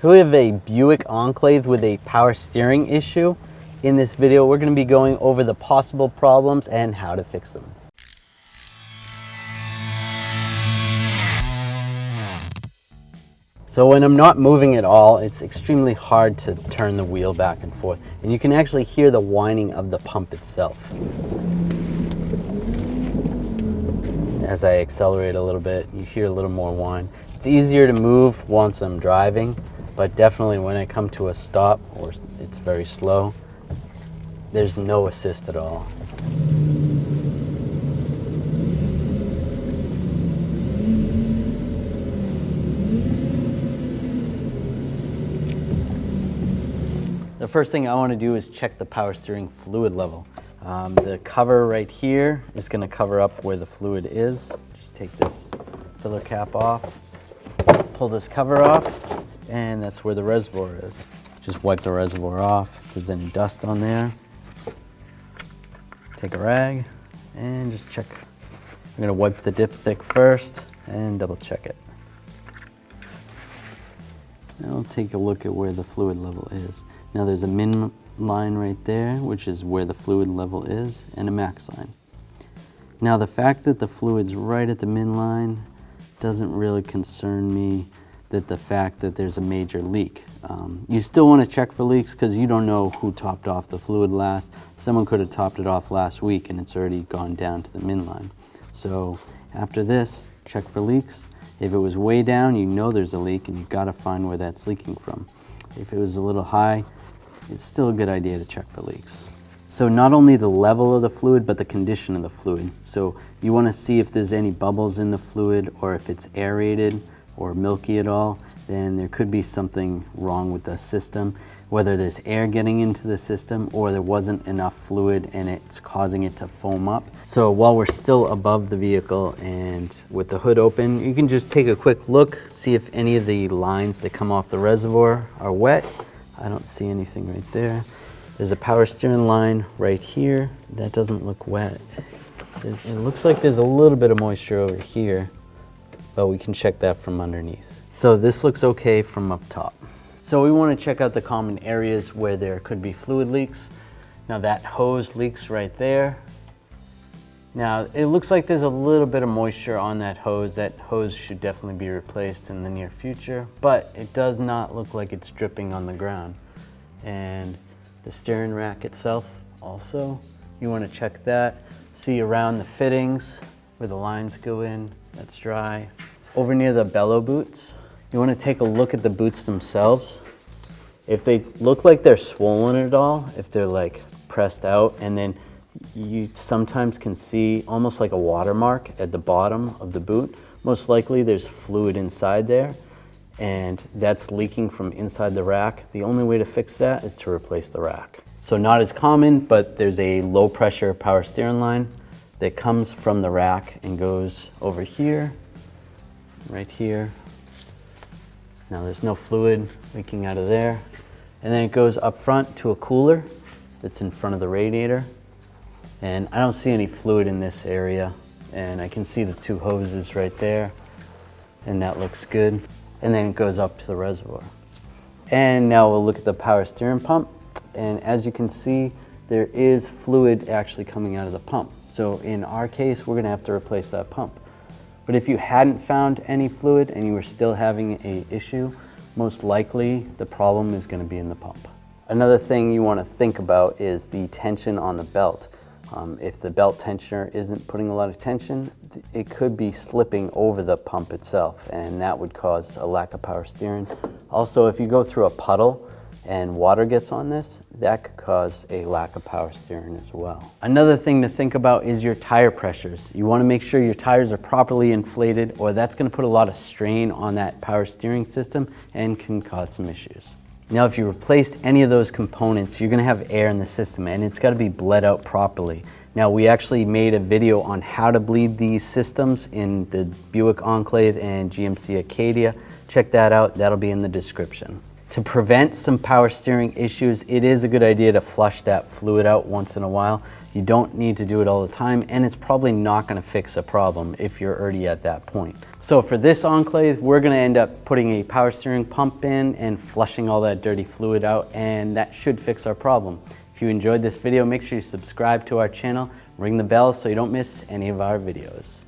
Here we have a Buick Enclave with a power steering issue. In this video, we're going to be going over the possible problems and how to fix them. So when I'm not moving at all, it's extremely hard to turn the wheel back and forth. And you can actually hear the whining of the pump itself. As I accelerate a little bit, you hear a little more whine. It's easier to move once I'm driving, but definitely when I come to a stop or it's very slow, there's no assist at all. The first thing I want to do is check the power steering fluid level. The cover right here is going to cover up where the fluid is. Just take this filler cap off, pull this cover off, and that's where the reservoir is. Just wipe the reservoir off if there's any dust on there. Take a rag and just check. I'm going to wipe the dipstick first and double check it. Now I'll take a look at where the fluid level is. Now there's a min line right there, which is where the fluid level is, and a max line. Now the fact that the fluid's right at the min line doesn't really concern me, that the fact that there's a major leak. You still want to check for leaks because you don't know who topped off the fluid last. Someone could have topped it off last week and it's already gone down to the min line. So after this, check for leaks. If it was way down, you know there's a leak and you've got to find where that's leaking from. If it was a little high, it's still a good idea to check for leaks. So not only the level of the fluid, but the condition of the fluid. So you want to see if there's any bubbles in the fluid or if it's aerated or milky at all, then there could be something wrong with the system, whether there's air getting into the system or there wasn't enough fluid and it's causing it to foam up. So while we're still above the vehicle and with the hood open, you can just take a quick look, see if any of the lines that come off the reservoir are wet. I don't see anything right there. There's a power steering line right here. That doesn't look wet. It looks like there's a little bit of moisture over here, but we can check that from underneath. So this looks okay from up top. So we want to check out the common areas where there could be fluid leaks. Now that hose leaks right there. Now it looks like there's a little bit of moisture on that hose. That hose should definitely be replaced in the near future, but it does not look like it's dripping on the ground. And the steering rack itself also, you want to check that. See around the fittings where the lines go in, that's dry. Over near the bellow boots, you want to take a look at the boots themselves. If they look like they're swollen at all, if they're like pressed out, and then you sometimes can see almost like a watermark at the bottom of the boot, most likely there's fluid inside there and that's leaking from inside the rack. The only way to fix that is to replace the rack. So not as common, but there's a low pressure power steering line that comes from the rack and goes over here, right here. Now there's no fluid leaking out of there. And then it goes up front to a cooler that's in front of the radiator. And I don't see any fluid in this area. And I can see the two hoses right there. And that looks good. And then it goes up to the reservoir. And now we'll look at the power steering pump. And as you can see, there is fluid actually coming out of the pump. So in our case, we're gonna have to replace that pump. But if you hadn't found any fluid and you were still having an issue, most likely the problem is going to be in the pump. Another thing you want to think about is the tension on the belt. If the belt tensioner isn't putting a lot of tension, it could be slipping over the pump itself, and that would cause a lack of power steering. Also, if you go through a puddle and water gets on this, that could cause a lack of power steering as well. Another thing to think about is your tire pressures. You want to make sure your tires are properly inflated, or that's going to put a lot of strain on that power steering system and can cause some issues. Now if you replaced any of those components, you're going to have air in the system and it's got to be bled out properly. Now we actually made a video on how to bleed these systems in the Buick Enclave and GMC Acadia. Check that out, that'll be in the description. To prevent some power steering issues, it is a good idea to flush that fluid out once in a while. You don't need to do it all the time, and it's probably not going to fix a problem if you're already at that point. So for this enclave, we're going to end up putting a power steering pump in and flushing all that dirty fluid out, and that should fix our problem. If you enjoyed this video, make sure you subscribe to our channel, ring the bell so you don't miss any of our videos.